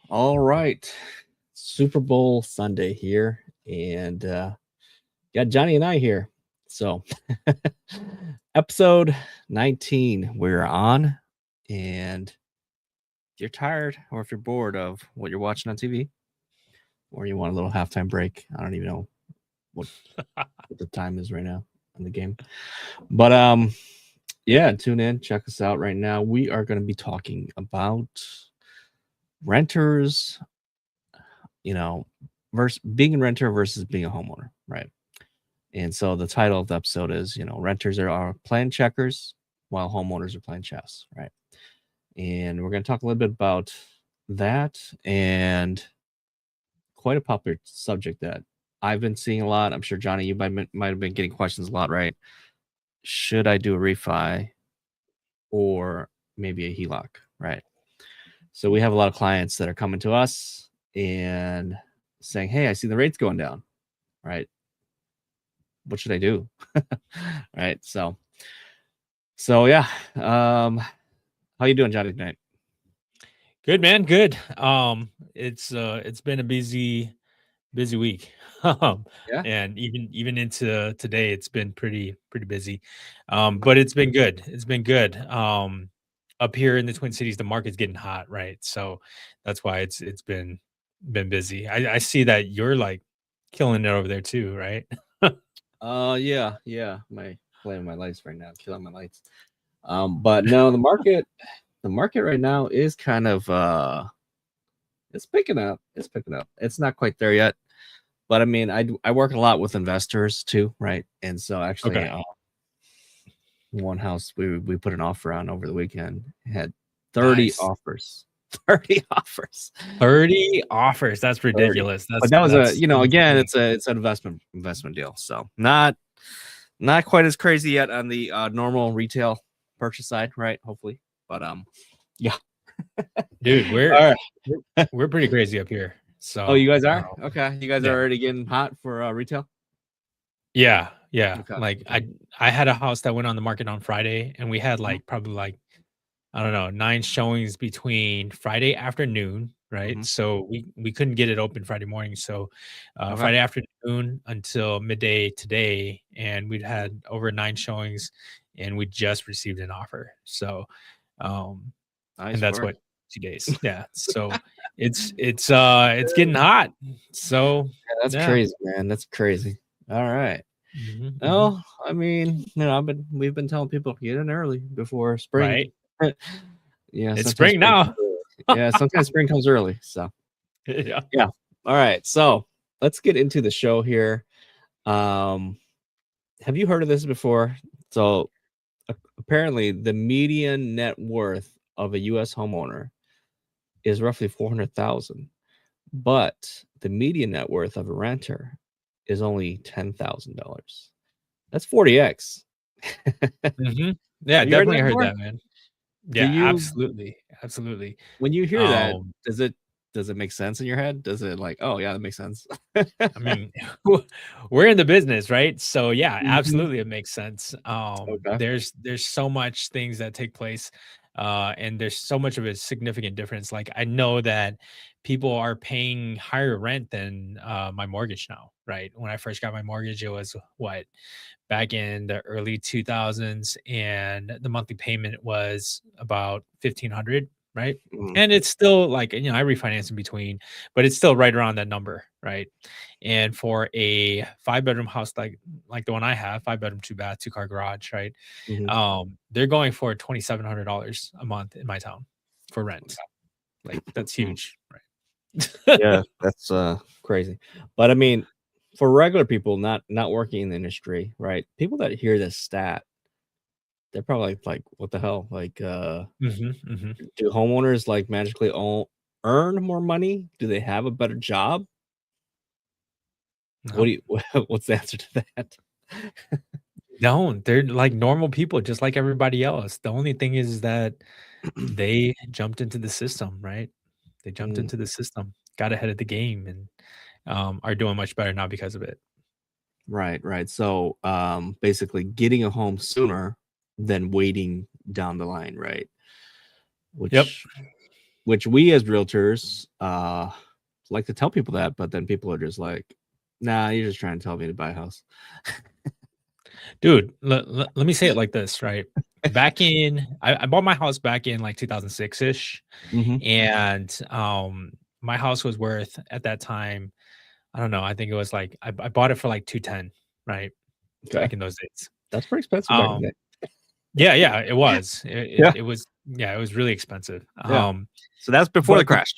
All right. Super Bowl Sunday here, and got Johnny and I here. So, episode 19, we're on. And if you're tired or if you're bored of what you're watching on TV, or you want a little halftime break, I don't even know what the time is right now on the game. But yeah, tune in, check us out right now. We are going to be talking about renters, versus being a renter versus being a homeowner, right? And so the title of the episode is, renters are playing checkers while homeowners are playing chess, right? And we're going to talk a little bit about that, and quite a popular subject that I've been seeing a lot. I'm sure, Johnny, you might have been getting questions a lot, right? Should I do a refi or maybe a HELOC, right? So we have a lot of clients that are coming to us and saying, hey, I see the rates going down, right? What should I do? Right. So yeah. How you doing, Johnny, tonight? Good, man. Good. It's been a busy week. Yeah. And even into today, it's been pretty busy. But it's been good. It's been good. Up here in the Twin Cities, the market's getting hot, right? So that's why it's been busy. I see that you're like killing it over there too, right? Yeah. Playing my lights right now, killing my lights. But no, the market right now is kind of it's picking up. It's not quite there yet. But I mean, I work a lot with investors too, right? And so actually, Okay. One house we put an offer on over the weekend, had 30 Nice. offers. 30 offers. 30 offers. That's ridiculous. But that was again, it's an investment deal. So not quite as crazy yet on the normal retail purchase side, right? Hopefully. But yeah. Dude, we're pretty crazy up here. So you guys are? Okay. You guys are already getting hot for retail? Yeah. Okay. Like I had a house that went on the market on Friday, and we had probably I don't know, 9 showings between Friday afternoon, right? So we couldn't get it open Friday morning. So Friday afternoon until midday today, and we'd had over 9 showings, and we just received an offer. So and that's what 2 days. Yeah. So it's getting hot. So that's crazy, man. That's crazy. All right. No, I mean, we've been telling people get in early before spring. Right. Yeah, it's spring now. Yeah, sometimes spring comes early. So yeah. All right. So let's get into the show here. Have you heard of this before? So apparently the median net worth of a U.S. homeowner is roughly $400,000, but the median net worth of a renter is only $10,000. That's 40x. Yeah, definitely heard that, man. Yeah, absolutely. When you hear that, does it make sense in your head? Does it like, oh yeah, that makes sense? I mean, we're in the business, right? So yeah, absolutely, it makes sense. There's so much things that take place, and there's so much of a significant difference. Like I know that people are paying higher rent than my mortgage now, right? When I first got my mortgage, it was back in the early 2000s, and the monthly payment was about $1,500, right? And it's still like, I refinance in between, but it's still right around that number, right? And for a 5-bedroom house like the one I have, 5-bedroom, 2-bath, 2-car garage, right? They're going for $2,700 a month in my town for rent. Like that's huge, right? Yeah, that's crazy. But I mean, for regular people not working in the industry, right? People that hear this stat, they're probably like, what the hell? Like, do homeowners like magically earn more money? Do they have a better job? No. What's the answer to that? No, they're like normal people, just like everybody else. The only thing is that They jumped into the system, right? They jumped Mm, into the system, got ahead of the game, and are doing much better now because of it. right, right. So basically getting a home sooner than waiting down the line, right? Yep. Which we as realtors like to tell people that, but then people are just like, nah, you're just trying to tell me to buy a house. Dude, let me say it like this, right? Back in I bought my house back in like 2006-ish, Mm-hmm. and my house was worth at that time, I don't know, I think it was like I bought it for like 210, right? Okay. Back in those days. That's pretty expensive back in the Um day. yeah, yeah, it was. Yeah. It was, yeah, it was really expensive. Yeah. So that's before the But the crash.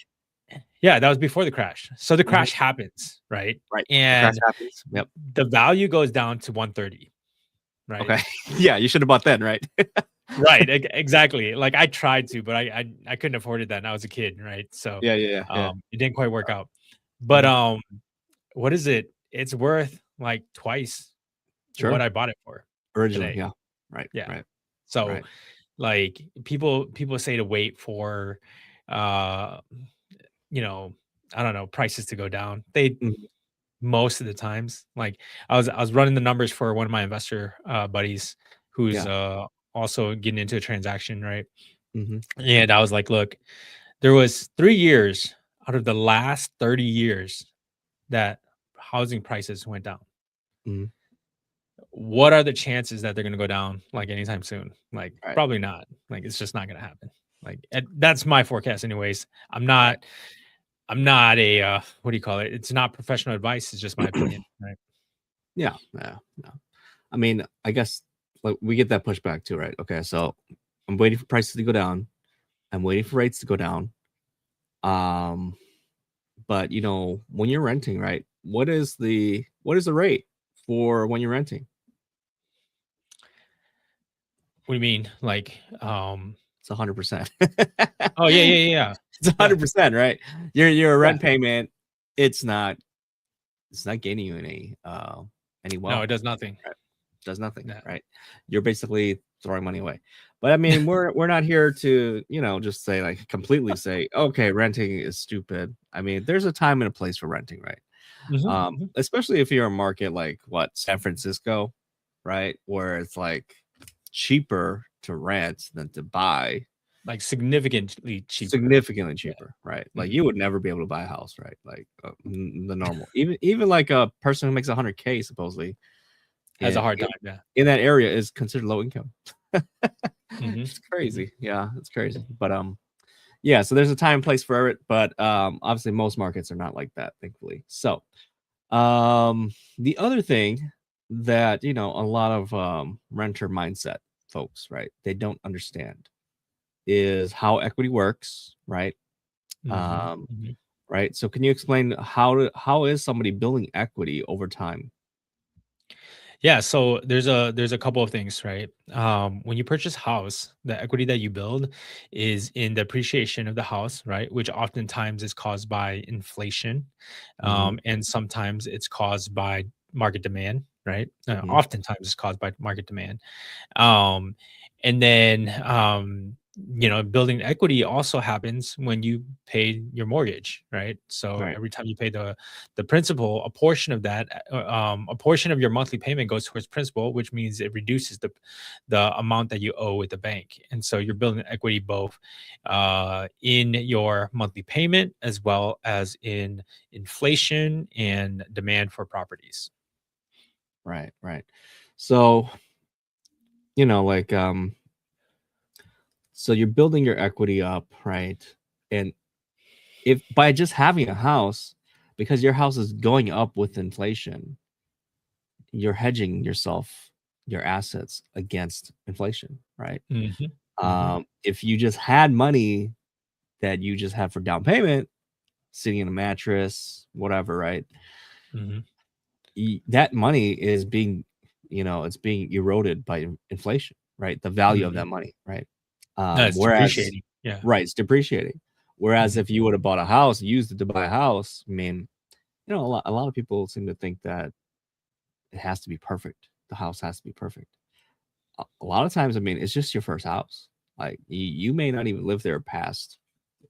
Yeah, that was before the crash. So the Mhm. crash happens, right? Right. The crash And happens. Yep. the value goes down to 130, right? Okay. Yeah, you should have bought then, right? Right, exactly. Like, I tried to, but I couldn't afford it then, I was a kid, right? So, Yeah, yeah, yeah. it didn't quite work out. But, Mhm. what is it? It's worth, like, twice what Sure. I bought it for Originally, today. yeah. Right, Yeah. right, So, right. like, people say to wait for, uh, you know, I don't know, prices to go down. They Mhm. most of the times, like, I was running the numbers for one of my investor, buddies who's, Yeah. also getting into a transaction, right? Mhm. And I was like, "Look, there was 3 years out of the last 30 years that housing prices went down. Mhm. What are the chances that they're gonna go down, like, anytime soon? Like, Right, probably not. Like, it's just not gonna happen." Like, and that's my forecast anyways. right. I'm not a, what do you call it? It's not professional advice, it's just my opinion, right? Yeah, yeah, no. I mean, I guess, like, we get that pushback too, right? Okay, so I'm waiting for prices to go down. I'm waiting for rates to go down. Um, but, when you're renting, right, what is the rate for when you're renting? What do you mean? It's 100%. Oh, yeah, yeah, yeah, yeah. It's Yeah, 100%, right? Your yeah. rent payment, it's not gaining you any No, wealth, it does nothing. right? Does nothing, Yeah. right? You're basically throwing money away. But I mean, we're not here to, just say, like, completely say, okay, renting is stupid. I mean, there's a time and a place for renting, right? Mhm, mhm. Especially if you're a market like what, San Francisco, right? Where it's like cheaper to rent than to buy. Like, significantly cheaper. Significantly Yeah. cheaper, right? Like, Mhm. you would never be able to buy a house, right? Like, the normal, even like a person who makes 100K supposedly Has a in, hard in time, yeah. in that area is considered low income. Mhm, It's mhm. crazy. Yeah, it's crazy. But yeah, so there's a time and place for it, but obviously most markets are not like that, thankfully. So the other thing that, a lot of renter mindset folks, right, they don't understand is how equity works, right? Mhm, Um, mhm. right. So can you explain how is somebody building equity over time? Yeah, so there's a couple of things, right? When you purchase house, the equity that you build is in the appreciation of the house, right? Which oftentimes is caused by inflation, Hmm. and sometimes it's caused by market demand, right? Hmm. Oftentimes it's caused by market demand. Um, and then, building equity also happens when you pay your mortgage, right? So Right. every time you pay the principal, a portion of that, a portion of your monthly payment goes towards principal, which means it reduces the amount that you owe with the bank. And so you're building equity both in your monthly payment as well as in inflation and demand for properties. Right. Right. So, like, so you're building your equity up, right? And if by just having a house, because your house is going up with inflation, you're hedging yourself, your assets against inflation, right? Hmm. Hmm. If you just had money that you just have for down payment, sitting in a mattress, whatever, right? Hmm. That money is being, it's being eroded by inflation, right? The value of Hmm. that money, right? No, it's Whereas, depreciating. Yeah. right, it's depreciating. Whereas Mhm. if you would have bought a house, used it to buy a house, I mean, a lot of people seem to think that it has to be perfect. The house has to be perfect. A lot of times, I mean, it's just your first house. Like you may not even live there past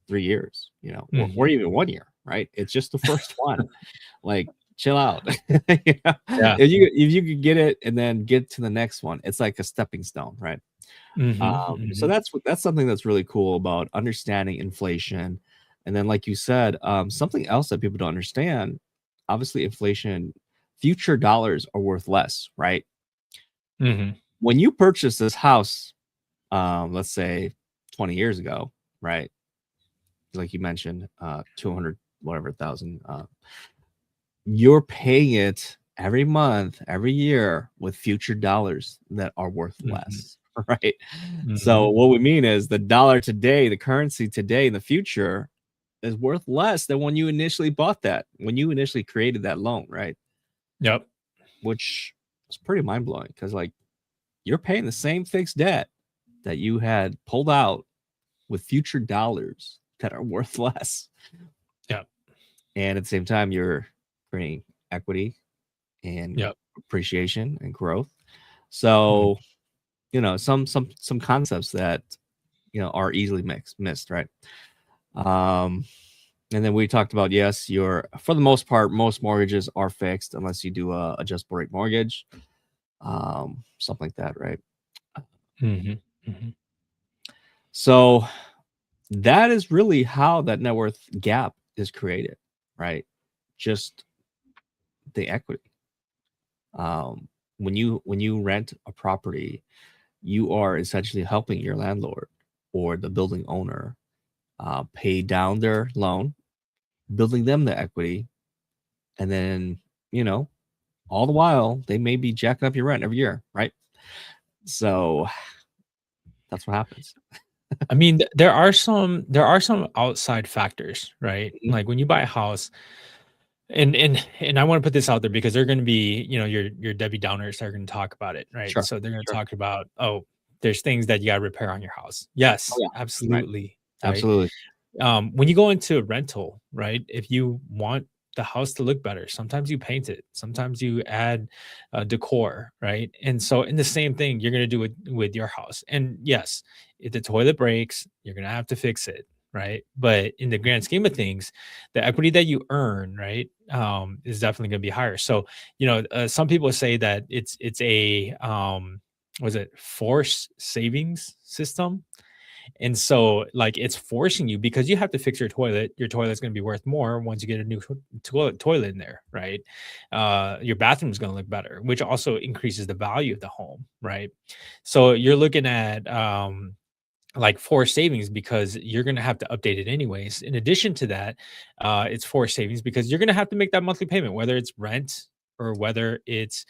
3 years, you know, or Mhm. even 1 year, right? It's just the first one. Like, chill out. You know? Yeah. If you could get it and then get to the next one, it's like a stepping stone, right? Mhm, So mhm, that's something that's really cool about understanding inflation. And then, like you said, something else that people don't understand, obviously, inflation, future dollars are worth less, right? mhm. When you purchase this house, let's say 20 years ago, right? Like you mentioned, 200 whatever thousand, you're paying it every month, every year with future dollars that are worth Mhm, less, right? So mhm. what we mean is the dollar today, the currency today in the future is worth less than when you initially bought that, when you initially created that loan, right? Yep. Which is pretty mind blowing because like you're paying the same fixed debt that you had pulled out with future dollars that are worth less. Yep. And at the same time, you're creating equity and Yep. appreciation and growth. Mhm. So, you know, some concepts that are easily missed, right? Um, and then we talked about yes, your for the most part, most mortgages are fixed unless you do a adjustable rate mortgage, something like that, right? Mhm, mhm. So that is really how that net worth gap is created, right? Just the equity. Um, when you rent a property, you are essentially helping your landlord or the building owner pay down their loan, building them the equity, and then you know all the while they may be jacking up your rent every year, right? So that's what happens. I mean, there are some outside factors, right? Mhm. Like when you buy a house, and I want to put this out there because they're going to be, your Debbie Downers are going to talk about it, right? Sure, So they're going to sure. talk about, oh, there's things that you got to repair on your house. Oh Yes, yeah, right. absolutely, right? Absolutely. When you go into a rental, right? If you want the house to look better, sometimes you paint it, sometimes you add decor, right? And so, in the same thing, you're going to do it with your house. And yes, if the toilet breaks, you're going to have to fix it, right? But in the grand scheme of things, the equity that you earn, right, is definitely going to be higher. So, some people say that it's a was it forced savings system, and so, like, it's forcing you because you have to fix your toilet. Your toilet's gonna be worth more once you get a new toilet in there, right? Your bathroom's gonna look better, which also increases the value of the home, right? So you're looking at like forced savings because you're going to have to update it anyways. In addition to that, it's forced savings because you're going to have to make that monthly payment, whether it's rent or whether it's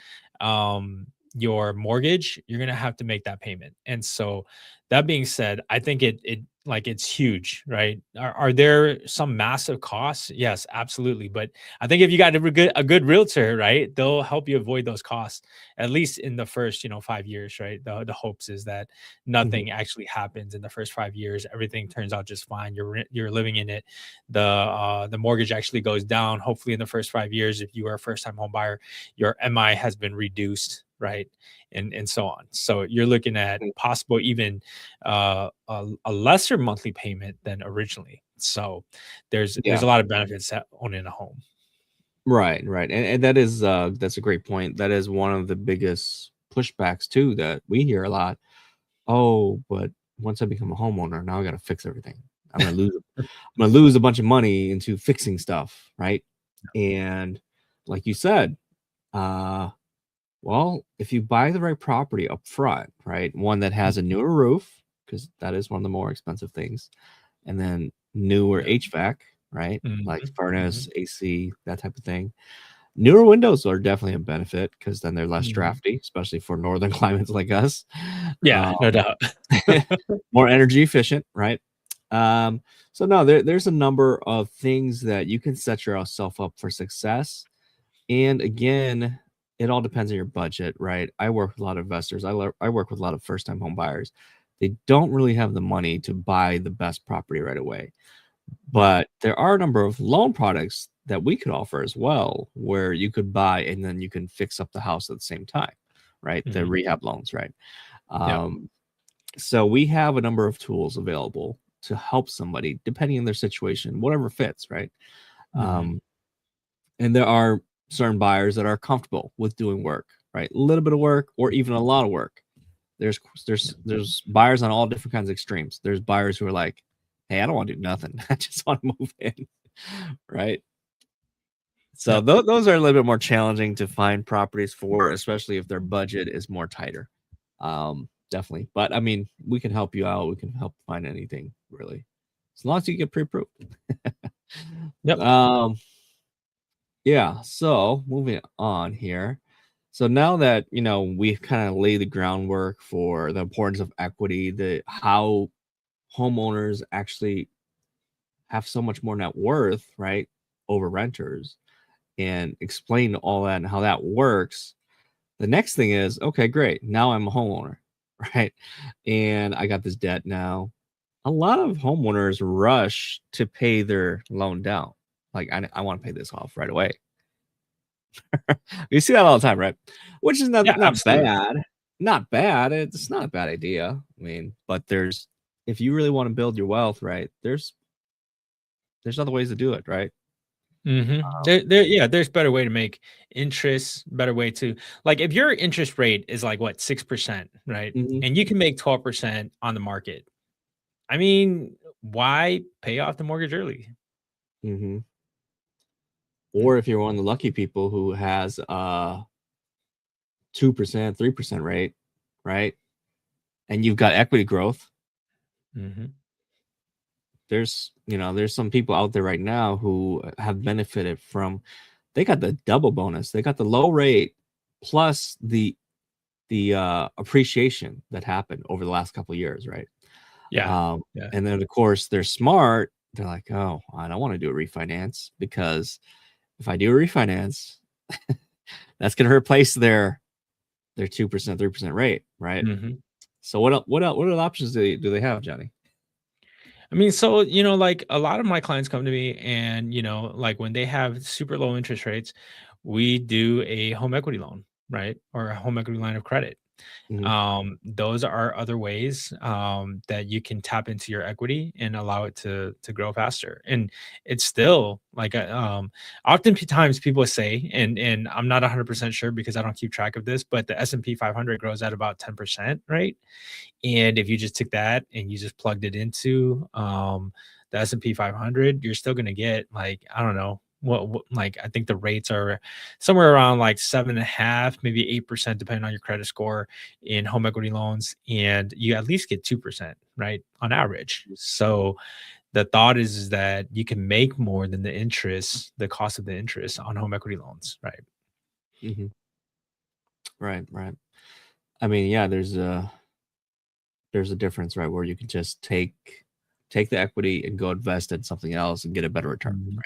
your mortgage. You're going to have to make that payment. And so, that being said, I think it like it's huge, right? Are there some massive costs? Yes, absolutely. But I think if you got a good realtor, right, they'll help you avoid those costs at least in the first 5 years, right? The hopes is that Mhm. nothing actually happens in the first 5 years. Everything turns out just fine. You're living in it. The mortgage actually goes down. Hopefully, in the first 5 years, if you are a first time home buyer, your MI has been reduced, right, and so on. So you're looking at Mm. possible even a lesser monthly payment than originally. So there's Yeah. a lot of benefits to owning a home. Right, right. And that is that's a great point. That is one of the biggest pushbacks too that we hear a lot. Oh, but once I become a homeowner, now I gotta fix everything. I'm gonna lose a bunch of money into fixing stuff, right? And like you said, uh, well, if you buy the right property up front, right, one that has a newer roof, because that is one of the more expensive things, and then newer Yeah. HVAC, right, like Mhm, mhm, furnace, AC, that type of thing. Newer windows are definitely a benefit because then they're less mhm. drafty, especially for northern climates like us. Yeah, Um, no doubt. more energy efficient, right? Um, so no, there's a number of things that you can set yourself up for success. And again, it all depends on your budget, right? I work with a lot of investors. I work with a lot of first time home buyers. They don't really have the money to buy the best property right away. Yeah. But there are a number of loan products that we could offer as well, where you could buy and then you can fix up the house at the same time, right? The Mhm. rehab loans, right? Yep. Um, So we have a number of tools available to help somebody depending on their situation, whatever fits, right? Mhm. And there are certain buyers that are comfortable with doing work, right? A little bit of work or even a lot of work. There's Yeah. there's buyers on all different kinds of extremes. There's buyers who are like, hey, I don't want to do nothing. I just want to move in, right? So Yep. those are a little bit more challenging to find properties for, especially if their budget is more tighter. Definitely. But I mean, we can help you out. We can help find anything really, as long as you get pre-approved. Yep. um, yeah. So moving on here. So now that we've kind of laid the groundwork for the importance of equity, the how homeowners actually have so much more net worth, right, over renters, and explain all that and how that works. The next thing is, okay, great. Now I'm a homeowner, right? And I got this debt now. A lot of homeowners rush to pay their loan down. Like, I want to pay this off right away. You see that all the time, right? Which is Yeah, not absolutely. bad. Not bad. It's not a bad idea. I mean, but if you really want to build your wealth, right, there's other ways to do it, right? Yeah, there's better way to make interest, better way to like if your interest rate is like what 6%, right? Hmm. And you can make 12% on the market. I mean, why pay off the mortgage early? Hmm. Mm, Or if you're one of the lucky people who has 2%, 3% rate, right? And you've got equity growth. mhm. There's some people out there right now who have benefited from, they got the double bonus. They got the low rate plus the appreciation that happened over the last couple of years, right? Yeah. Um, Yeah. and then of course they're smart. They're like, oh, I don't want to do a refinance because if I do a refinance, that's going to replace their 2%, 3% rate, right? Mhm. So what other options do they have, Johnny? I mean, so, like a lot of my clients come to me and, like when they have super low interest rates, we do a home equity loan, right? Or a home equity line of credit. Hmm. Those are other ways that you can tap into your equity and allow it to grow faster. And it's still like oftentimes people say, and I'm not 100% sure because I don't keep track of this, but the S&P 500 grows at about 10%, right? And if you just took that and you just plugged it into the S&P 500, you're still going to get like, I don't know, what like I think the rates are somewhere around like 7.5, maybe 8%, depending on your credit score in home equity loans. And you at least get 2%, right? On average. So the thought is that you can make more than the cost of the interest on home equity loans, right? Hmm. Right, right. I mean, yeah, there's a difference, right, where you can just take the equity and go invest in something else and get a better return, Mhm. right?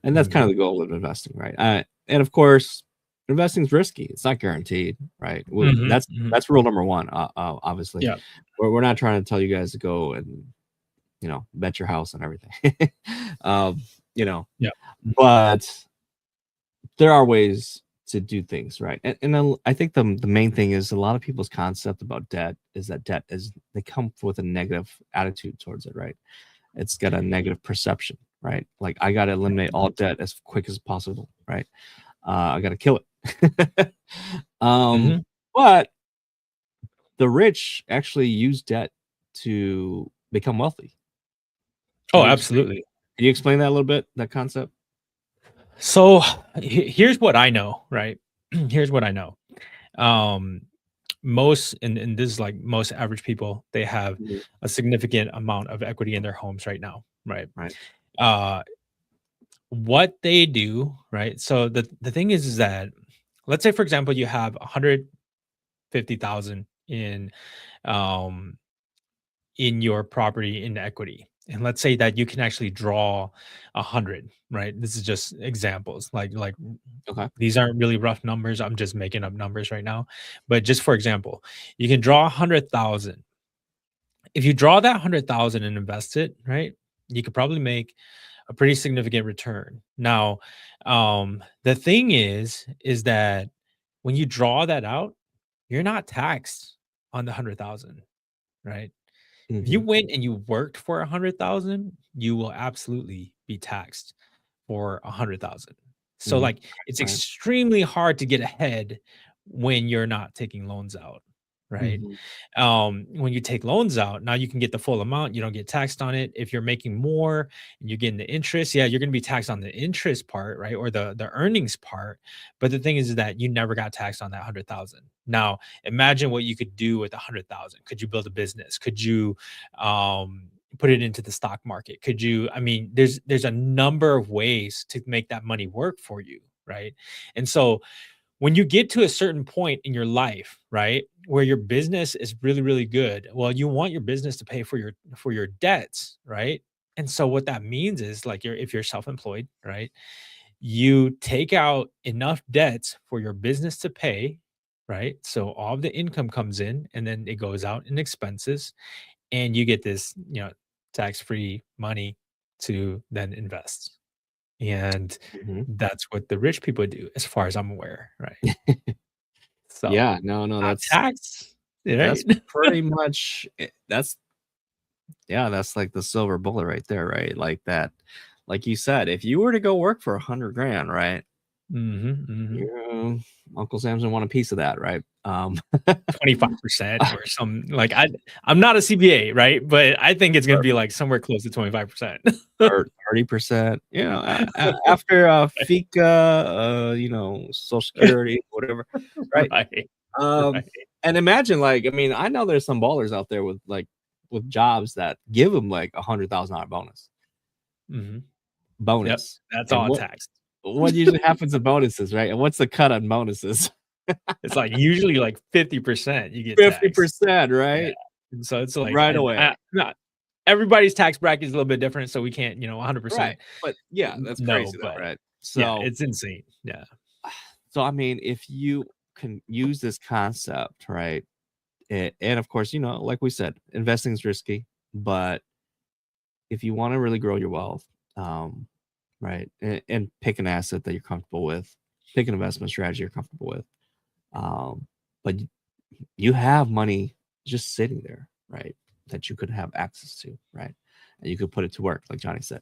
And that's kind Mhm. of the goal of investing, right? And of course, investing is risky. It's not guaranteed, right? Well, Mhm. that's Mhm. that's rule number one. Obviously, Yeah. we're not trying to tell you guys to go and bet your house and everything, um, you know. Yeah. But there are ways to do things right, and then I think the main thing is a lot of people's concept about debt is that debt is they come with a negative attitude towards it, right? It's got a negative perception, right? Like I got to eliminate all debt as quick as possible, right? I got to kill it. um, Mhm. but the rich actually use debt to become wealthy. Can Oh, you explain? absolutely. Can you explain that a little bit? That concept? So here's what I know, right? Here's what I know. Um, most, and this is like most average people, they have Mhm. a significant amount of equity in their homes right now, right? Right. Uh, what they do, right? So the thing is that let's say, for example, you have 150,000 um in your property in equity. And let's say that you can actually draw 100, right? This is just examples. Like Okay. these aren't really rough numbers. I'm just making up numbers right now. But just for example, you can draw 100,000. If you draw that 100,000 and invest it, right? You could probably make a pretty significant return. Now, the thing is that when you draw that out, you're not taxed on the 100,000. right? If you Mhm. went and you worked for 100,000, you will absolutely be taxed for 100,000. So, Mhm. like, it's Right. extremely hard to get ahead when you're not taking loans out, right? Mhm. When you take loans out, now you can get the full amount. You don't get taxed on it. If you're making more and you're getting the interest, yeah, you're going to be taxed on the interest part, right, or the earnings part. But the thing is that you never got taxed on that 100,000. Now, imagine what you could do with 100,000. Could you build a business? Could you put it into the stock market? Could you? I mean, there's a number of ways to make that money work for you, right? And so when you get to a certain point in your life, right, where your business is really, really good, well, you want your business to pay for your debts, right? And so what that means is like if you're self-employed, right, you take out enough debts for your business to pay, right? So all of the income comes in and then it goes out in expenses and you get this, tax-free money to then invest. And Mhm. that's what the rich people do as far as I'm aware, right? So, Yeah, no, not taxed, right? that's pretty much it. That's like the silver bullet right there, right? Like that, like you said, if you were to go work for 100 grand, right? Mhm, mhm. You Uncle Sam's gonna want a piece of that, right? 25% or some like, I'm not a CPA, right? But I think it's gonna or be, like, somewhere close to 25%. or 30%, after FICA, Social Security, whatever, right? Right, Um, right. and imagine, like, I mean, I know there's some ballers out there with with jobs that give them like $100,000 Mhm. Yep, bonus, that's and all what taxed. what usually happens to bonuses, right? And what's the cut on bonuses? It's, like, usually, like, 50% you get taxed. 50%, Yeah, right? and so it's like, Right and away. not everybody's tax bracket is a little bit different, so we can't, Right. 100% But yeah, that's no, crazy though, but right? yeah, So it's insane. Yeah. I mean, if you can use this concept, right? And of course, like we said, investing is risky, but if you want to really grow your wealth, um, right, and pick an asset that you're comfortable with, pick an investment strategy you're comfortable with, but you have money just sitting there, right, that you could have access to, right, and you could put it to work, like Johnny said,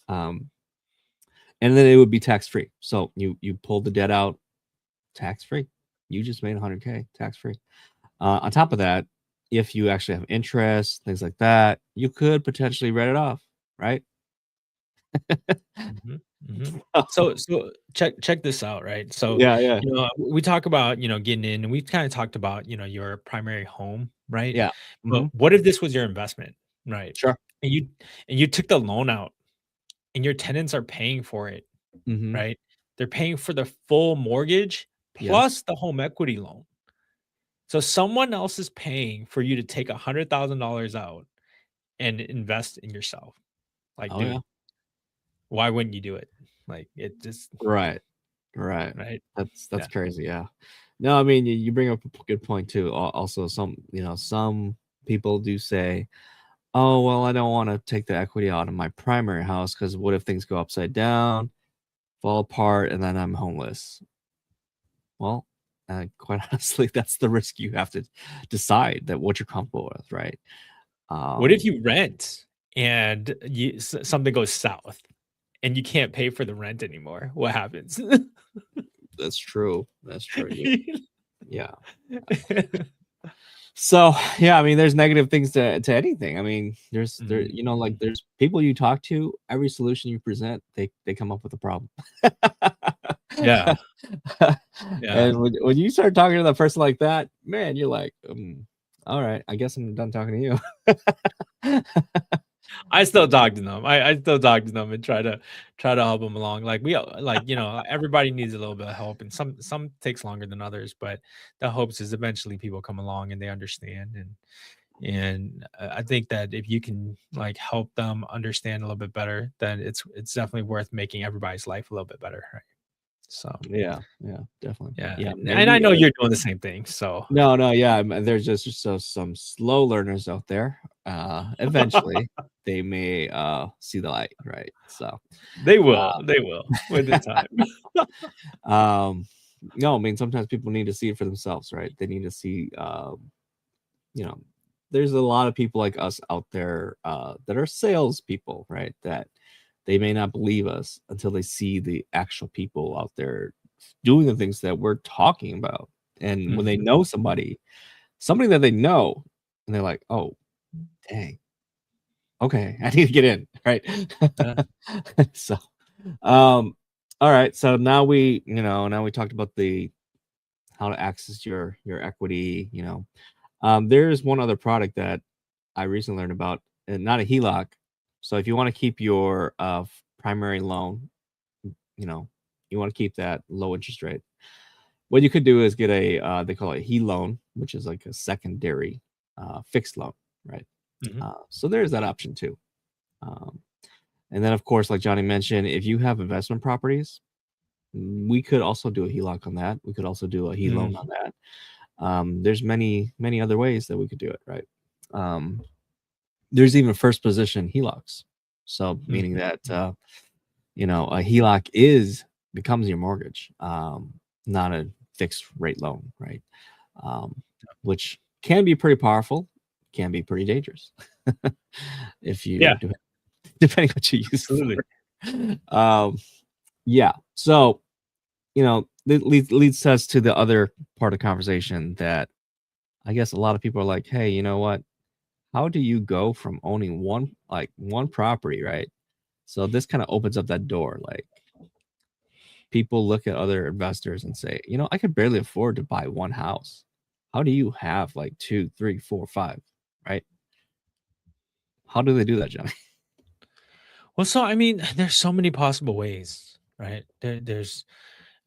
um, and then it would be tax free. So you pull the debt out tax free. You just made 100K tax free. On top of that, if you actually have interest, things like that, you could potentially write it off, right? Mhm, mhm. So check this out, right? So, Yeah, yeah, we talk about, getting in, and we kinda talked about, your primary home, right? yeah. But Mhm. what if this was your investment, right? Sure. And you took the loan out, and your tenants are paying for it, Mhm. right? They're paying for the full mortgage Yes. plus the home equity loan. So someone else is paying for you to take $100,000 out and invest in yourself. Like, Oh, yeah. dude, why wouldn't you do it? Like, it just Right. Right. right? That's Yeah. crazy, yeah. No, I mean, you bring up a good point too. Also, some people do say, "Oh, well, I don't wanna take the equity out of my primary house because what if things go upside down, fall apart, and then I'm homeless?" Well, quite honestly, that's the risk you have to decide that what you're comfortable with, right? What if Um, you rent and something goes south and you can't pay for the rent anymore? What happens? that's true. That's true. Yeah. So, yeah, I mean, there's negative things to anything. I mean, Mhm, like mhm. there's people you talk to, every solution you present, they come up with a problem. Yeah, yeah. And when you start talking to the person like that, man, you're like, all right, I guess I'm done talking to you. I still talk to them. I still talk to them and try to help them along. Like we like everybody needs a little bit of help, and some takes longer than others. But the hopes is eventually people come along and they understand, and I think that if you can like help them understand a little bit better, then it's definitely worth making everybody's life a little bit better, right? So Yeah, yeah, definitely. yeah, Yeah, and I maybe. know you're doing the same thing. So No, no, yeah, there's just so some slow learners out there. Eventually, they may see the light, right? So, they will with the time. um, no, I mean sometimes people need to see it for themselves, right? They need to see, you know, there's a lot of people like us out there that are salespeople, right? That they may not believe us until they see the actual people out there doing the things that we're talking about. And when they Mhm. know somebody that they know, and they're like, "Oh, dang, okay, I need to get in," right? Yeah. So, um, all right. So now we talked about the how to access your equity. There's one other product that I recently learned about, and not a HELOC. So if you want to keep your primary loan, you know, you want to keep that low interest rate. What you could do is get a they call it HE loan, which is like a secondary fixed loan, right? Mhm. So there's that option too. Um, and then of course, like Johnny mentioned, if you have investment properties, we could also do a HELOC on that. We could also do a HE loan on Mhm. that. There's many other ways that we could do it, right? Um, there's even first position HELOCs. So meaning Mhm. that a HELOC becomes your mortgage, not a fixed rate loan, right? Um, which can be pretty powerful, can be pretty dangerous if Yeah, you depending what you use it absolutely. for. Yeah. So leads us to the other part of the conversation that I guess a lot of people are like, hey, you know what? How do you go from owning one property, right? So this kind of opens up that door. Like people look at other investors and say, I could barely afford to buy one house. How do you have like two, three, four, five, right? How do they do that, Johnny? Well, so I mean, there's so many possible ways, right? There's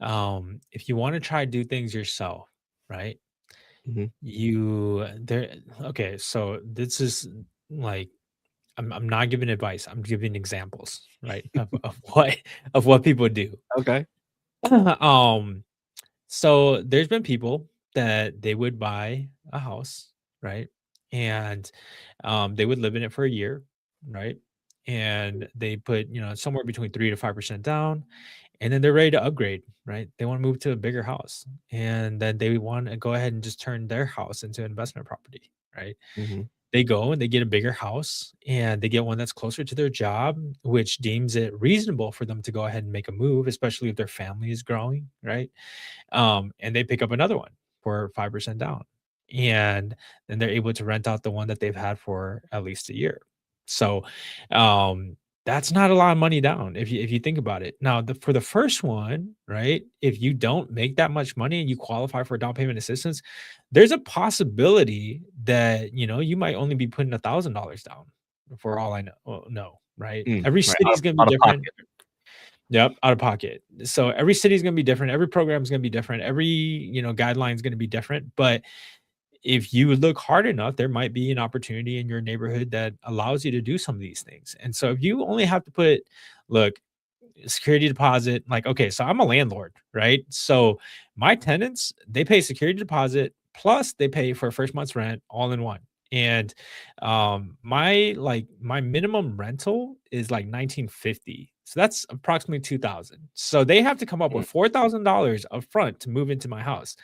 if you want to try to do things yourself, right? Hmm. You there okay, so this is like I'm not giving advice. I'm giving examples, right? Of what people do. Okay. um so there's been people that they would buy a house, right? And they would live in it for a year, right? And they put, somewhere between 3 to 5% down, and then they're ready to upgrade, right? They want to move to a bigger house, and then they want to go ahead and just turn their house into investment property, right? Hmm. They go and they get a bigger house, and they get one that's closer to their job, which deems it reasonable for them to go ahead and make a move, especially if their family is growing, right? And they pick up another one for 5% down. And then they're able to rent out the one that they've had for at least a year. So um, that's not a lot of money down if you think about it. Now, for the first one, right? If you don't make that much money and you qualify for down payment assistance, there's a possibility that you might only be putting $1,000 down for all I know. Well, no, right? Every Right. city is going to be Out of different. pocket. Yep, out of pocket. So every city is gonna be different. Every program is gonna be different. Every, guideline is gonna be different. But if you look hard enough, there might be an opportunity in your neighborhood that allows you to do some of these things. And so if you only have to look, security deposit, like, okay, so I'm a landlord, right? So my tenants, they pay security deposit plus they pay for first month's rent all in one. And my minimum rental is like 1950. So that's approximately 2000. So they have to come up Mm, with $4,000 up front to move into my house.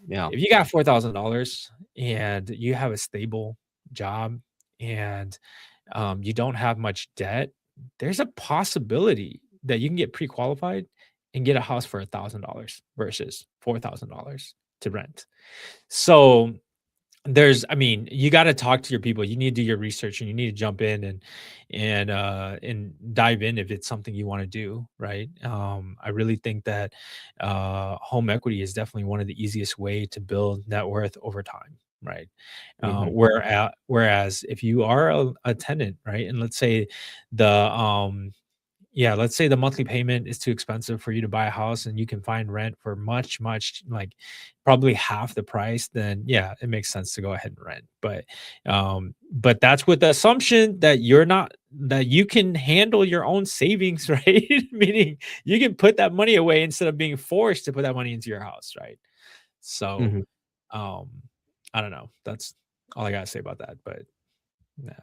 yeah. If you got $4,000 and you have a stable job and you don't have much debt, there's a possibility that you can get pre-qualified and get a house for $1,000 versus $4,000 to rent. So I mean, you got to talk to your people. You need to do your research and you need to jump in and dive in if it's something you want to do, right? I really think that home equity is definitely one of the easiest way to build net worth over time, right? Hmm. Whereas if you are a tenant, right, and let's say the monthly payment is too expensive for you to buy a house and you can find rent for much, much like probably half the price, then yeah, it makes sense to go ahead and rent. But that's with the assumption that that you can handle your own savings, right? Meaning you can put that money away instead of being forced to put that money into your house, right? So Hmm. um I don't know. That's all I gotta say about that. But yeah.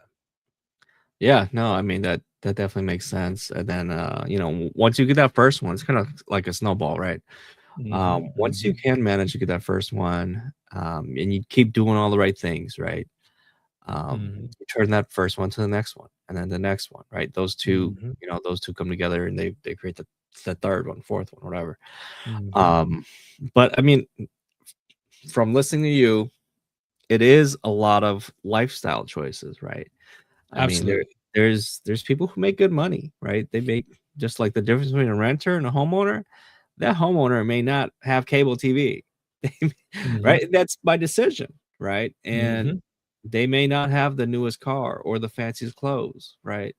Yeah. No, I mean that definitely makes sense. And then once you get that first one, it's kind of like a snowball, right? Mhm, Once you mhm. can manage to get that first one, and you keep doing all the right things, right? Mhm. You turn that first one to the next one, and then the next one, right? Those two, Mhm. those two come together and they create the third one, fourth one, whatever. Mhm. Um, but I mean, from listening to you, it is a lot of lifestyle choices, right? I mean, Absolutely. there's people who make good money, right? They make just like the difference between a renter and a homeowner. That homeowner may not have cable TV, Mhm. right? That's by decision, right? And Mhm. they may not have the newest car or the fanciest clothes, right?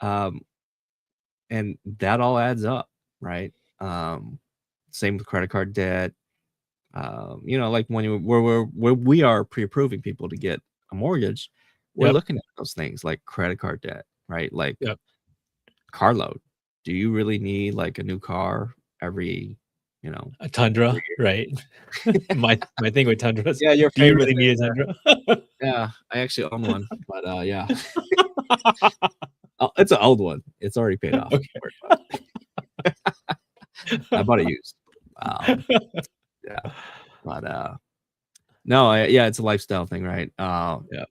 Um, and that all adds up, right? Um, Same with credit card debt. Like when where we are pre-approving people to get a mortgage, we're Yep. looking at those things like credit card debt, right? Like Yep. car load. Do you really need like a new car every, you know, A 3 Tundra, right? My thing with Tundras, Yeah, your do you favorite really thing need a there. Tundra? Yeah, I actually own one, but, yeah. Oh, it's an old one. It's already paid off. Don't worry about it. I bought it used. Um, yeah, but, no, yeah, it's a lifestyle thing, right? Yeah.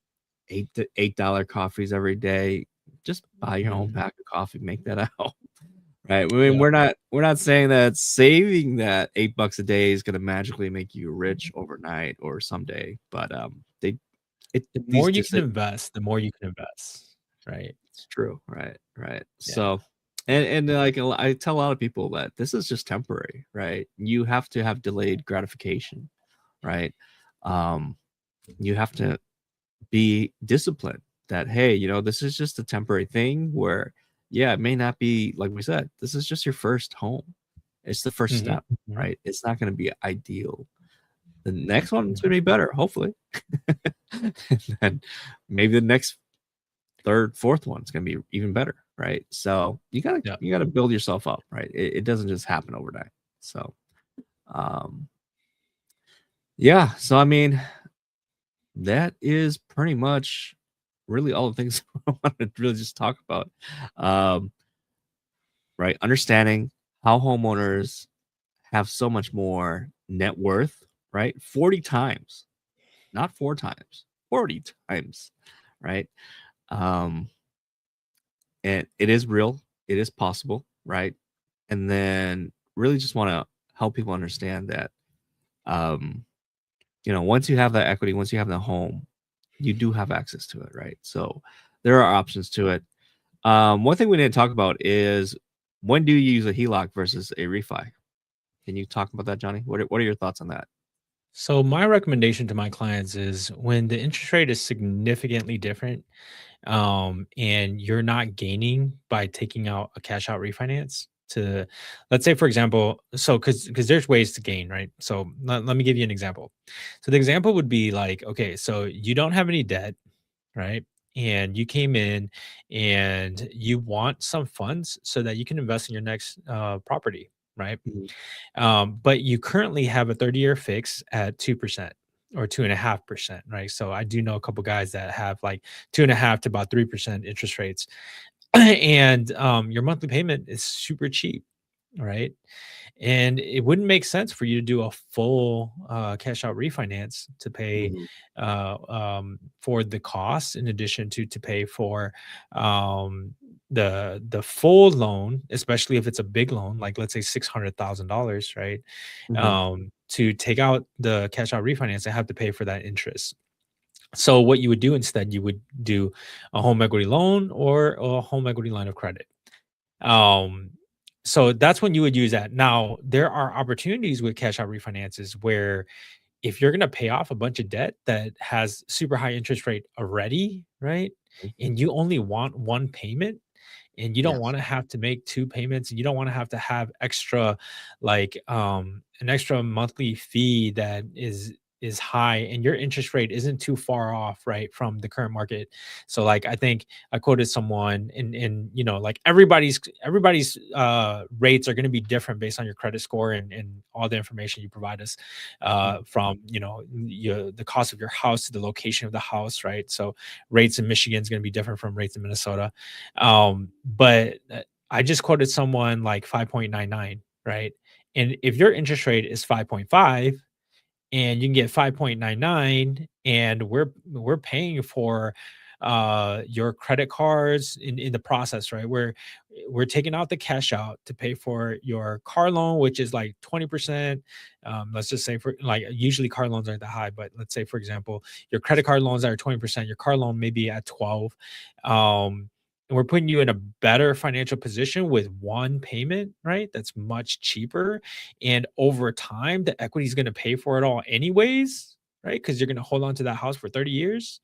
$8 coffees every day. Just buy your own Mhm. pack of coffee, make that out, right? I mean, Yeah. we're not saying that saving that $8 a day is gonna magically make you rich overnight or someday, but, The these more you can decisions. invest, the more you can invest, right? It's true, right, right. Yeah. So, and like I tell a lot of people that this is just temporary, right? You have to have delayed gratification, right? Um, you have to be disciplined that hey, this is just a temporary thing where, yeah, it may not be like we said, this is just your first home. It's the first Mhm. step, Mhm. right? It's not going to be ideal. The next one's Mhm. going to be better, hopefully. And then maybe the next third, fourth one's gonna be even better, right? So you gotta Yeah. you gotta build yourself up, right? It doesn't just happen overnight. So um yeah, so I mean that is pretty much really all the things I wanted to really just talk about. Um, right. Understanding how homeowners have so much more net worth, right? 40 times, not four times, 40 times, right? Um, and it is real, it is possible, right? And then really just want to help people understand that um once you have that equity, once you have the home, you do have access to it, right? So there are options to it. One thing we didn't talk about is when do you use a HELOC versus a refi? Can you talk about that, Johnny? What are your thoughts on that? So my recommendation to my clients is when the interest rate is significantly different, and you're not gaining by taking out a cash out refinance to, let's say, for example, so because there's ways to gain, right? So let me give you an example. So the example would be like, okay, so you don't have any debt, right? And you came in and you want some funds so that you can invest in your next property, right? Mhm. But you currently have a 30-year fix at 2% or 2.5%, right? So I do know a couple guys that have like 2.5 to about 3% interest rates. And your monthly payment is super cheap, right? And it wouldn't make sense for you to do a full cash out refinance to pay Mhm. for the costs in addition to pay for um, the full loan, especially if it's a big loan, like let's say $600,000, right? Mhm. To take out the cash out refinance, I have to pay for that interest. So what you would do instead, you would do a home equity loan or a home equity line of credit. Um, so that's when you would use that. Now, there are opportunities with cash out refinances where if you're going to pay off a bunch of debt that has super high interest rate already, right? Mhm. And you only want one payment and you don't Yes. want to have to make two payments and you don't want to have extra like an extra monthly fee that is high and your interest rate isn't too far off right from the current market. So like I think I quoted someone and like everybody's rates are going to be different based on your credit score and all the information you provide us Mhm. from the cost of your house to the location of the house, right? So rates in Michigan is going to be different from rates in Minnesota. But I just quoted someone like 5.99, right? And if your interest rate is 5.5 and you can get 5.99 and we're paying for your credit cards in the process, right? We're taking out the cash out to pay for your car loan, which is like 20%. Let's just say, for like, usually car loans aren't that high, but let's say, for example, your credit card loans are 20%, your car loan may be at 12. And we're putting you in a better financial position with one payment, right? That's much cheaper. And over time, the equity is going to pay for it all anyways, right? Because you're going to hold on to that house for 30 years.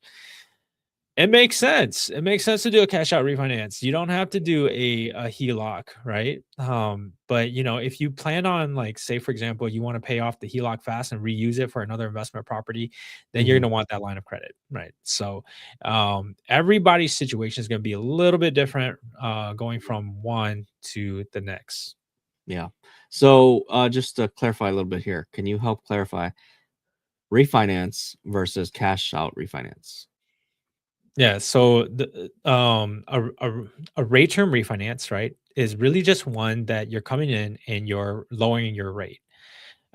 It makes sense. It makes sense to do a cash out refinance. You don't have to do a HELOC, right? But if you plan on, like, say for example, you want to pay off the HELOC fast and reuse it for another investment property, then you're Mhm. going to want that line of credit, right? So everybody's situation is going to be a little bit different going from one to the next. Yeah. So, just to clarify a little bit here, can you help clarify refinance versus cash out refinance? Yeah, so a rate term refinance, right, is really just one that you're coming in and you're lowering your rate.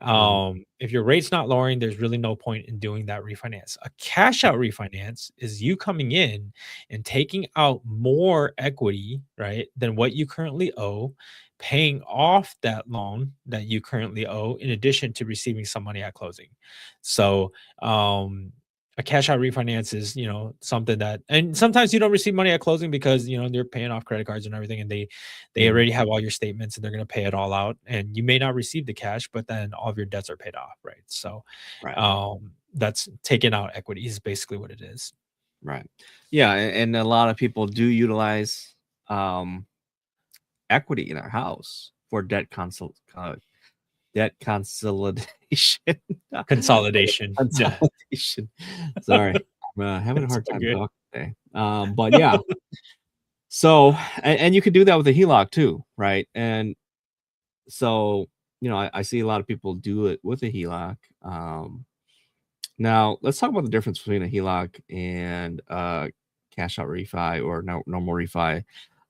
Mhm. If your rate's not lowering, there's really no point in doing that refinance. A cash out refinance is you coming in and taking out more equity, right, than what you currently owe, paying off that loan that you currently owe, in addition to receiving some money at closing. So, a cash out refinance is, something that, and sometimes you don't receive money at closing because, they're paying off credit cards and everything, and they Mhm. already have all your statements and they're going to pay it all out, and you may not receive the cash, but then all of your debts are paid off, right? So Right. that's taking out equity is basically what it is. Right. Yeah, and a lot of people do utilize um equity in our house for debt consolidation. Consolidation. Yeah. Consolidation. Sorry, I'm having a It's hard all time good. talking today. But yeah, so and you could do that with a HELOC too, right? And so I see a lot of people do it with a HELOC. Now let's talk about the difference between a HELOC and cash out refi or normal refi.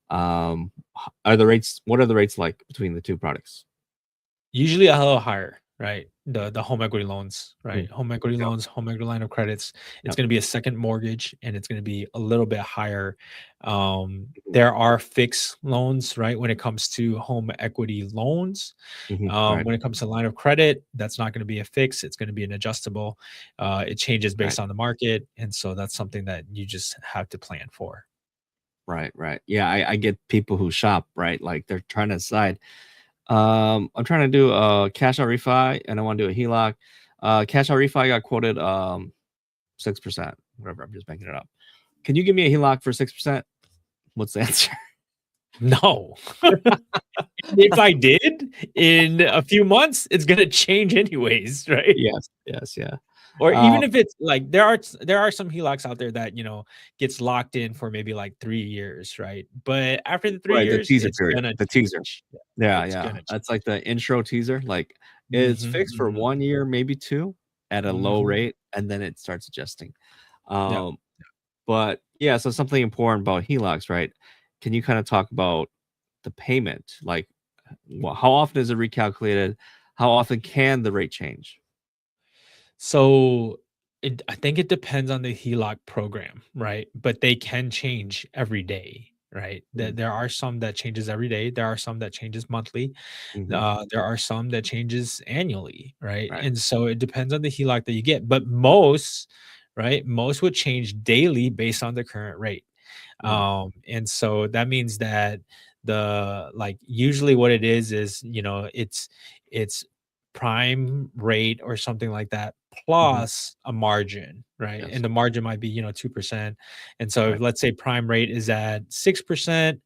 Are the rates? What are the rates like between the two products? Usually a little higher, right? The home equity loans, Mm. right? Home equity Yep. loans, home equity line of credits. It's Yep. going to be a second mortgage, and it's going to be a little bit higher. Mhm. There are fixed loans, right? When it comes to home equity loans, Mhm. Right. when it comes to line of credit, that's not going to be a fix. It's going to be an adjustable. It changes Right. based on the market, and so that's something that you just have to plan for. Right. Right. Yeah, I get people who shop, right? Like they're trying to decide. I'm trying to do a cash out refi and I want to do a HELOC. Cash out refi got quoted 6%, whatever. I'm just making it up. Can you give me a HELOC for 6%? What's the answer? No. If I did, in a few months, it's gonna change anyways, right? Yes, yes, yeah. Or Uh, even if it's like there are some HELOCs out there that, gets locked in for maybe like 3 years, right? But after the 3 right, the years, teaser it's period, gonna the teaser. change. Yeah, Yeah, it's yeah. gonna That's like change. the intro teaser. Like it's Mhm, fixed for mhm, 1 year, maybe 2 at a low mhm. rate, and then it starts adjusting. Yeah. Um, but yeah, so something important about HELOCs, right? Can you kind of talk about the payment? Like, how often is it recalculated? How often can the rate change? So, I think it depends on the HELOC program, right? But they can change every day, right? Mm, There are some that changes every day. There are some that changes monthly. mhm. There are some that changes annually, right? Right. And so it depends on the HELOC that you get. But most, right? Most would change daily based on the current rate. Mm, And so that means that the like usually what it is it's prime rate or something like that mhm. plus a margin, right? Yes. And the margin might be 2%. And so if, Right. let's say prime rate is at 6%,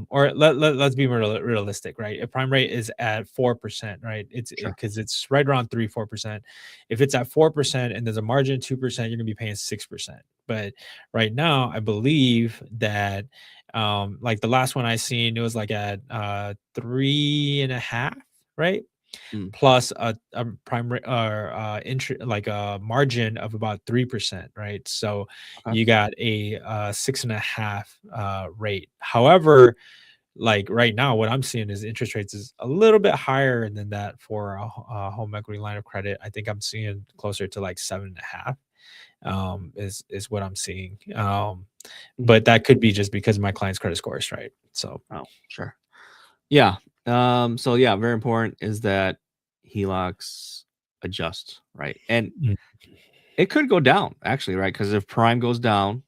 or let's be realistic, right? If prime rate is at 4%, right? It's Sure. because it's right around 3-4%. If it's at 4% and there's a margin of 2%, you're gonna be paying 6%. But right now, I believe that like the last one I seen, it was like at 3.5, right? Mm, Plus a prime rate or like a margin of about 3%, right? So okay. you got a 6.5 rate. However, like right now, what I'm seeing is interest rates is a little bit higher than that for a home equity line of credit. I think I'm seeing closer to like 7.5. is what I'm seeing. But that could be just because of my client's credit scores, right? So Oh, sure. Yeah. So yeah, very important is that HELOCs adjust, right? And mm, it could go down actually, right? Because if prime goes down,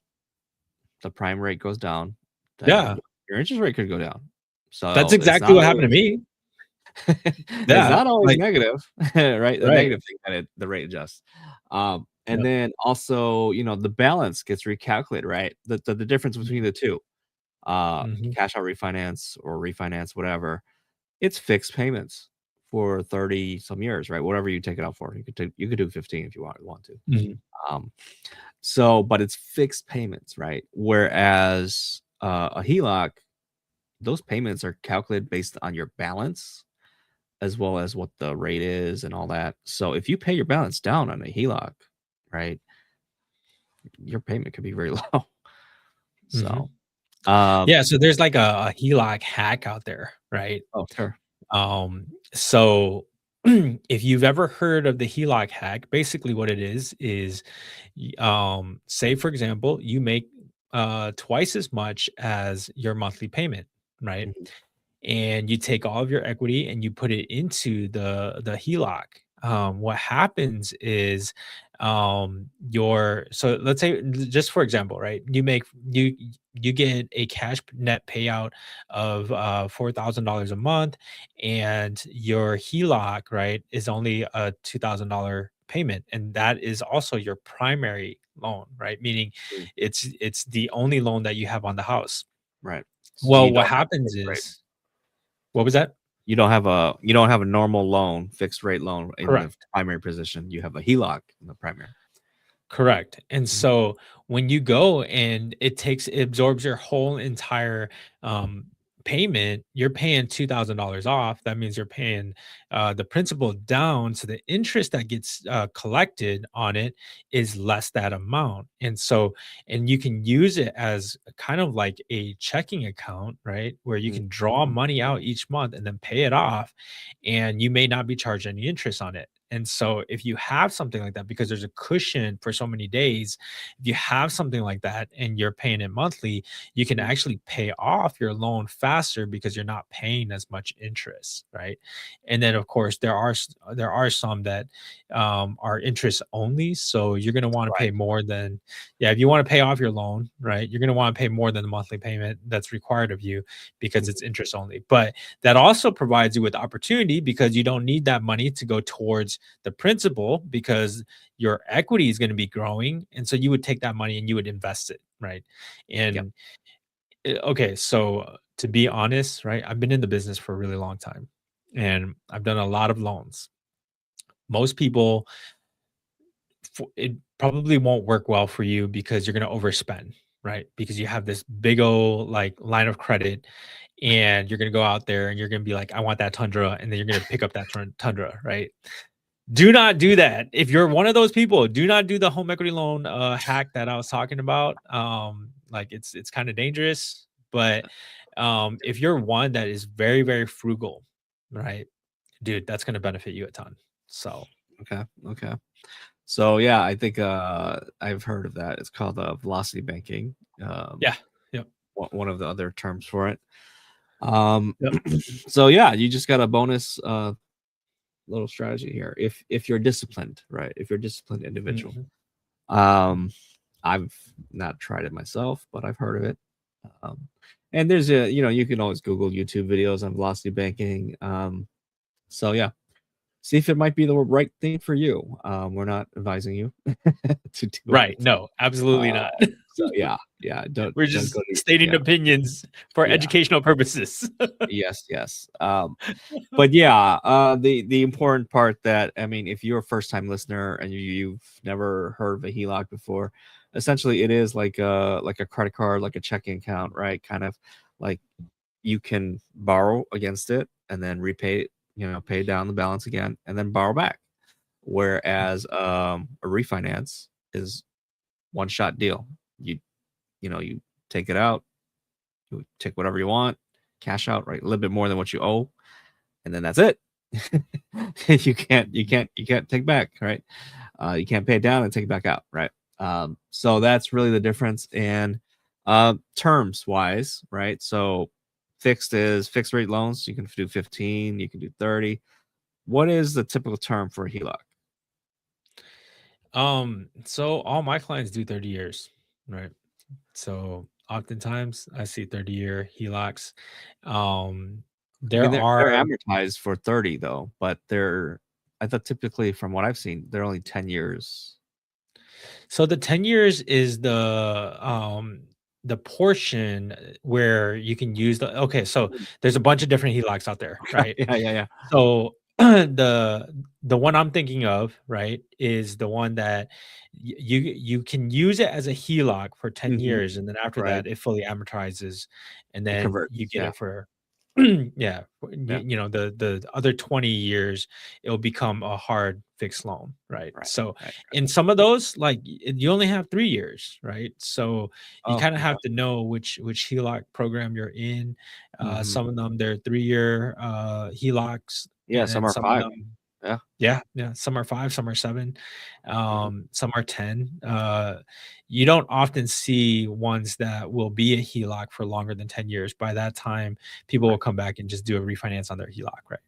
the prime rate goes down, then yeah, your interest rate could go down. that's So it's exactly not what happened to always me. it's Yeah, not always like negative, right? The right. negative thing that the rate adjusts. And Yep. then also, the balance gets recalculated, right? The difference between Mhm, the two, mhm, cash out refinance or refinance, whatever, it's fixed payments for 30 some years, right? Whatever you take it out for. You could do 15 if you want to. mhm, Um, so but it's fixed payments, right? Whereas a HELOC, those payments are calculated based on your balance as well as what the rate is and all that. So if you pay your balance down on a HELOC, right, your payment could be very low. mhm. So, um, Yeah, so there's like a HELOC hack out there, right? oh, sure. So if you've ever heard of the HELOC hack, basically what it is say for example, you make twice as much as your monthly payment, right? Mhm, And you take all of your equity and you put it into the HELOC. What happens is your so let's say just for example, right? You get a cash net payout of $4,000 a month, and your HELOC, right, is only a $2,000 payment, and that is also your primary loan, right? Meaning mm, it's the only loan that you have on the house. right. So you Well, what don't have a happens fixed rate. is what was that? You don't have a normal loan, fixed rate loan in the Correct. primary position. You have a HELOC in the primary. Correct. And Mhm, so when you go and it absorbs your whole entire um, payment, you're paying $2,000 off. That means you're paying the principal down. So the interest that gets collected on it is less that amount. And you can use it as kind of like a checking account, right? Where you mm, can draw money out each month and then pay it off. And you may not be charged any interest on it. And so if you have something like that, because there's a cushion for so many days, if you have something like that and you're paying it monthly, you can mm, actually pay off your loan faster because you're not paying as much interest, right? And then of course there are some that are interest only, so you're going to want to pay right. more than yeah, if you want to pay off your loan, right? You're going to want to pay more than the monthly payment that's required of you because Mhm, it's interest only. But that also provides you with opportunity because you don't need that money to go towards the principal because your equity is going to be growing. And so you would take that money and you would invest it, right? yep. And okay, so to be honest, right, I've been in the business for a really long time and I've done a lot of loans. Most people, it probably won't work well for you because you're going to overspend, right? Because you have this big old like line of credit and you're going to go out there and you're going to be like, I want that Tundra. And then you're going to pick up that Tundra, right? Do not do that. If you're one of those people, do not do the home equity loan hack that I was talking about. Like it's kind of dangerous, but if you're one that is very, very frugal, right, dude, that's going to benefit you a ton. So Okay. Okay. So yeah, I think I've heard of that. It's called velocity banking. yeah, yep, One of the other terms for it. Um, yep. so yeah, you just got a bonus little strategy here. If you're disciplined, right? If you're a disciplined individual. Mhm. Um, I've not tried it myself, but I've heard of it. Um, and there's you can always Google YouTube videos on velocity banking. So yeah, see if it might be the right thing for you. We're not advising you to do Right. it. No, absolutely Uh, not. so yeah, yeah, We're don't just go to stating yeah, opinions for yeah, educational purposes. yes, yes. But yeah, the important part that I mean, if you're a first time listener and you've never heard of a HELOC before, essentially it is like a credit card, like a checking account, right? Kind of like you can borrow against it and then repay it, pay down the balance again and then borrow back. Whereas a refinance is one shot deal. You take it out, you take whatever you want, cash out, right? A little bit more than what you owe, and then that's it. You can't take back, right? You can't pay it down and take it back out, right? So that's really the difference. And terms wise, right? So fixed is fixed rate loans. You can do 15, you can do 30. What is the typical term for a HELOC? So all my clients do 30 years, right? So oftentimes I see 30-year HELOCs. Um, I mean, there they're are amortized for 30 though, but they're I thought typically from what I've seen, they're only 10 years. So the 10 years is the portion where you can use the okay, so Mhm. there's a bunch of different HELOCs out there, right? Yeah, yeah, yeah. So the one I'm thinking of, right, is the one that you can use it as a HELOC for 10 Mhm. years, and then after Right. that it fully amortizes, and It then you converts. get Yeah. it for yeah, Yeah. the other 20 years it'll become a hard fixed loan, right? Right. So Right. in some of those, like you only have 3 years, right? So you Oh, kind of okay. have to know which HELOC program you're in. Mhm. Some of them they're 3-year HELOCs, Yeah, and some then are some of 5. them, Yeah. yeah, yeah, some are 5, some are 7, Mhm. some are 10. You don't often see ones that will be a HELOC for longer than 10 years. By that time, people will Right. come back and just do a refinance on their HELOC, right?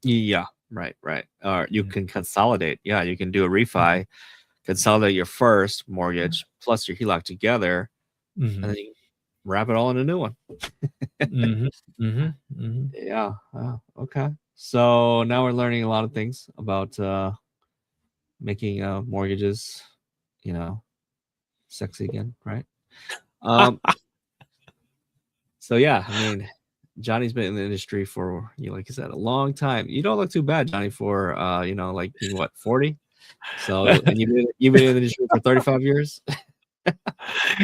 Yeah. Right, right. Or you Mhm, can consolidate. Yeah, you can do a mhm, refi, consolidate your first mortgage plus your HELOC together, and mhm, then you wrap it all in a new one. mhm, mhm, mhm. Yeah. Oh, okay. So now we're learning a lot of things about making mortgages, you know, sexy again, right? Um, so yeah, I mean, Johnny's been in the industry for, like you said, a long time. You don't look too bad, Johnny, for like being what, 40? So and you've been in the industry for 35 years?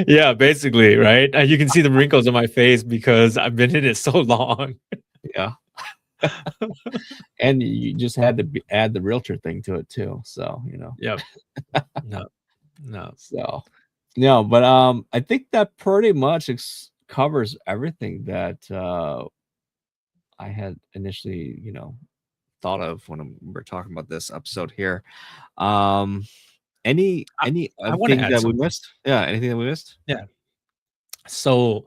Yeah, basically, right? You can see the wrinkles on my face because I've been in it so long. Yeah. And you just had to add the realtor thing to it too. So, Yep. No, no. so no, but I think that pretty much covers everything that I had initially, thought of when we're talking about this episode here. Um, I any I other wanna things add that we something. missed? Yeah, anything that we missed? Yeah. So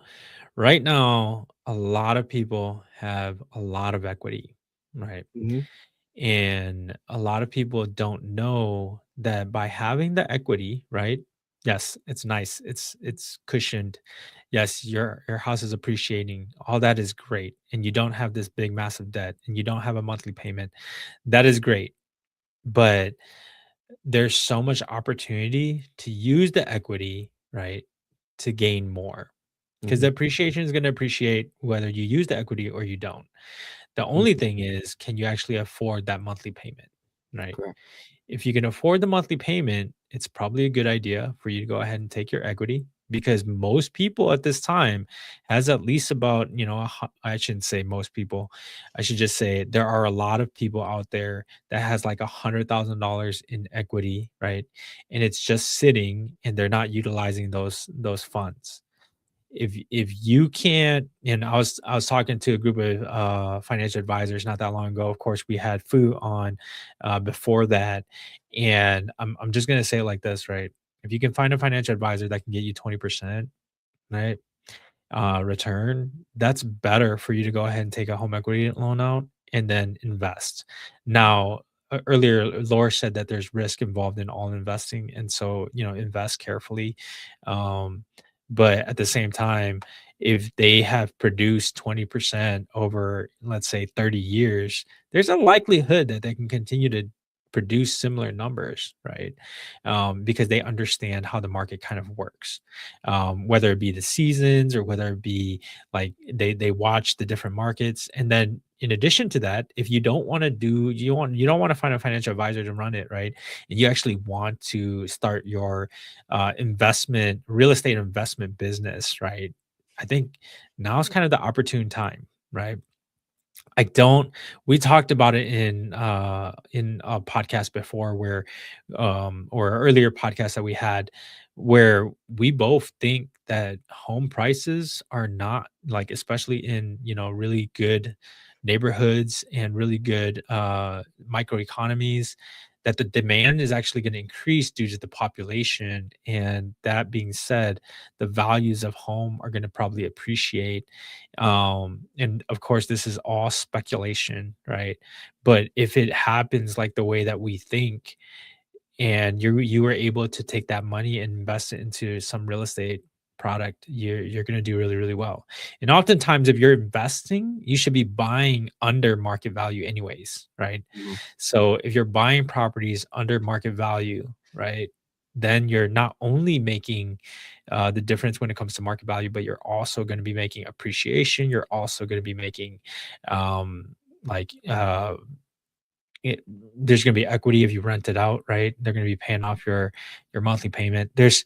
right now, a lot of people have a lot of equity, right? Mhm, And a lot of people don't know that by having the equity, right? Yes, it's nice. It's cushioned. Yes, your house is appreciating. All that is great. And you don't have this big massive debt and you don't have a monthly payment. That is great. But there's so much opportunity to use the equity, right, to gain more. Because the mhm, appreciation is going to appreciate whether you use the equity or you don't. The only mhm, thing is, can you actually afford that monthly payment, right? correct. If you can afford the monthly payment, it's probably a good idea for you to go ahead and take your equity because most people at this time has at least about, I shouldn't say most people. I should just say there are a lot of people out there that has like $100,000 in equity, right? And it's just sitting and they're not utilizing those funds. If you can't, and I was talking to a group of financial advisors not that long ago. Of course we had Fu on before that, and I'm just gonna say it like this, right? If you can find a financial advisor that can get you 20%, right, return, that's better for you to go ahead and take a home equity loan out and then invest. Now, earlier, Laura said that there's risk involved in all investing. And so, invest carefully. Um, but at the same time, if they have produced 20% over, let's say, 30 years, there's a likelihood that they can continue to produce similar numbers, right? Because they understand how the market kind of works, whether it be the seasons or whether it be like they watch the different markets. And then in addition to that, if you don't want to do you don't want to find a financial advisor to run it, right? And you actually want to start your investment real estate investment business, right? I think now is kind of the opportune time, right? I don't we talked about it in a podcast before where or earlier podcast that we had where we both think that home prices are not like, especially in, really good neighborhoods and really good microeconomies, that the demand is actually going to increase due to the population. And that being said, the values of home are going to probably appreciate. And of course, this is all speculation, right? But if it happens like the way that we think, and you were able to take that money and invest it into some real estate product, you're going to do really, really well. And oftentimes, if you're investing, you should be buying under market value anyways, right? Mhm. So if you're buying properties under market value, right, then you're not only making the difference when it comes to market value, but you're also going to be making appreciation. You're also going to be making like it, there's going to be equity if you rent it out, right? They're going to be paying off your monthly payment. There's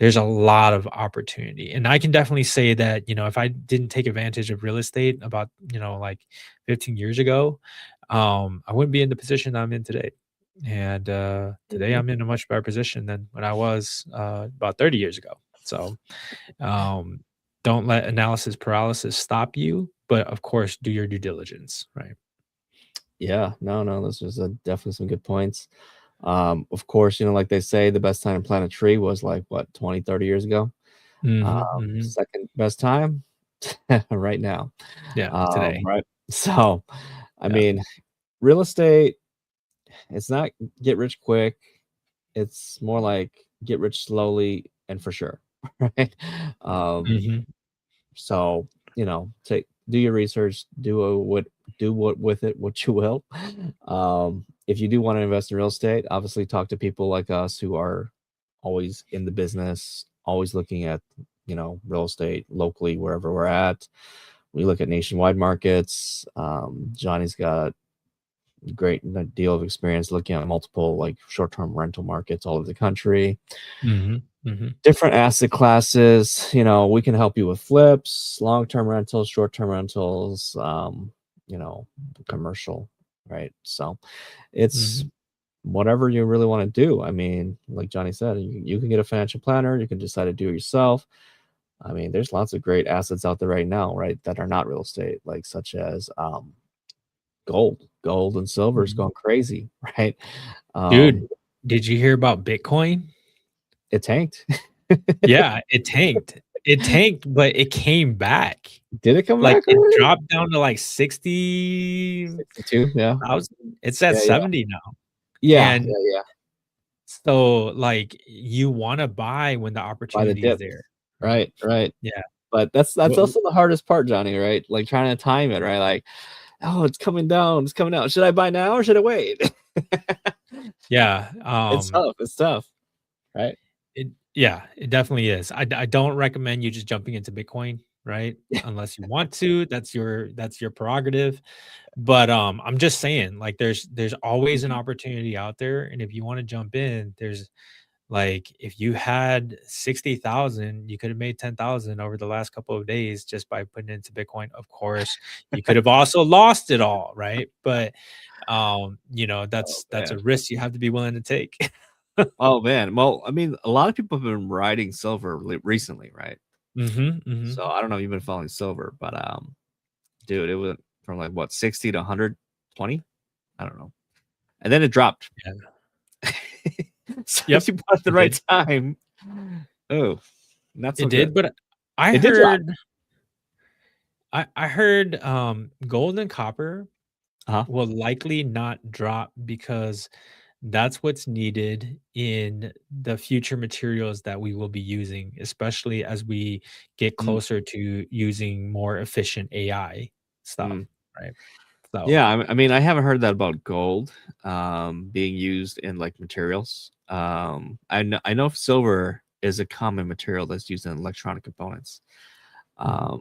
a lot of opportunity, and I can definitely say that, if I didn't take advantage of real estate about, like 15 years ago, I wouldn't be in the position I'm in today. And today Mhm. I'm in a much better position than when I was about 30 years ago. So um, don't let analysis paralysis stop you, but of course, do your due diligence, right? Yeah, no, those was definitely some good points. Of course, like they say, the best time to plant a tree was like what, 20, 30 years ago. Hmm, hmm. Second best time right now. Yeah, today. Right. So, I Yeah. mean, real estate, it's not get rich quick. It's more like get rich slowly and for sure. Right. Um, Mhm. so, take do your research, do what with it what you will. If you do want to invest in real estate, obviously talk to people like us who are always in the business, always looking at, real estate locally wherever we're at. We look at nationwide markets. Johnny's got a great deal of experience looking at multiple like short-term rental markets all over the country, Mhm. Mhm. different asset classes. We can help you with flips, long-term rentals, short-term rentals, you know, commercial, right? So it's Mhm. whatever you really want to do. I mean, like Johnny said, you can get a financial planner, you can decide to do it yourself. I mean, there's lots of great assets out there right now, right, that are not real estate, like such as gold. Gold and silver is Mhm. going crazy, right? Um, Dude, did you hear about Bitcoin? it tanked. Yeah, it tanked. It tanked, but it came back. Did it come Like, back it already? dropped down to, like, 60,000. 62, yeah. It's at Yeah, yeah. 70 now. Yeah, And yeah, yeah. so, like, you wanna buy when the By the opportunity is dip. there, right? Right, right. Yeah. But that's Wha also the hardest part, Johnny, right? Like trying to time it, right? Like, oh, it's coming down, it's coming down. Should I buy now or should I wait? Yeah, It's tough, right? yeah, it definitely is. I don't recommend you just jumping into Bitcoin, right? Unless you want to. That's your prerogative. But I'm just saying, like, there's always an Mhm. opportunity out there. And if you want to jump in, there's like, if you had 60,000, you could have made 10,000 over the last couple of days just by putting it into Bitcoin. Of course, you could have also lost it all, right? But Oh, that's man. a risk you have to be willing to take. Oh, man. Well, I mean, a lot of people have been riding silver recently, right? Mhm, mhm. So I don't know if you've been following silver, but dude, it went from like what, 60 to 120? I don't know. And then it dropped. Yeah. So if Yep, you bought at the it right did. time, oh, not so It good. did, but I It did drop. heard I heard, gold and copper Uh-huh. will likely not drop because that's what's needed in the future materials that we will be using, especially as we get Mm, closer to using more efficient AI stuff, mm. right? So Yeah, I mean, I haven't heard that about gold being used in like materials. I know silver is a common material that's used in electronic components. mhm, Um,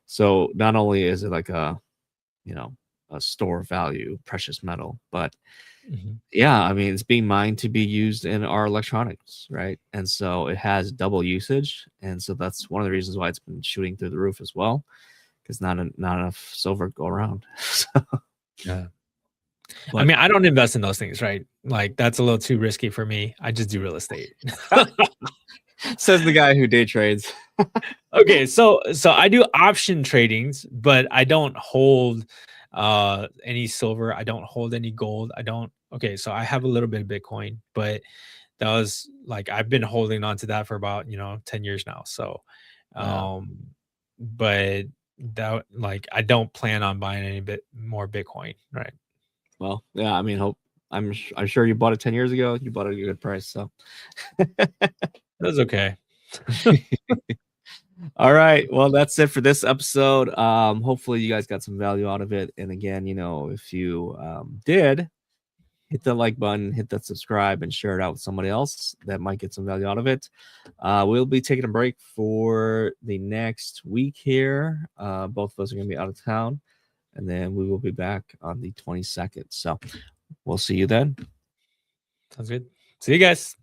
so not only is it like you know, a store value, precious metal, but mhm, yeah, I mean, it's being mined to be used in our electronics, right? And so it has double usage, and so that's one of the reasons why it's been shooting through the roof as well, because not enough silver go around. yeah. I But mean, I don't invest in those things, right? Like, that's a little too risky for me. I just do real estate. says the guy who day trades. Okay, so I do option tradings, but I don't hold any silver. I don't hold any gold. I don't okay, so I have a little bit of Bitcoin, but that was like I've been holding on to that for about 10 years now. So, Yeah. but that like I don't plan on buying any bit more Bitcoin, right? Well, yeah. I mean, I'm sure you bought it 10 years ago. You bought it at a good price. So. That's okay. All right. Well, that's it for this episode. Hopefully you guys got some value out of it. And again, if you did, hit the like button, hit that subscribe, and share it out with somebody else that might get some value out of it. We'll be taking a break for the next week here. Both of us are going to be out of town, and then we will be back on the 22nd. So we'll see you then. Sounds good. See you guys.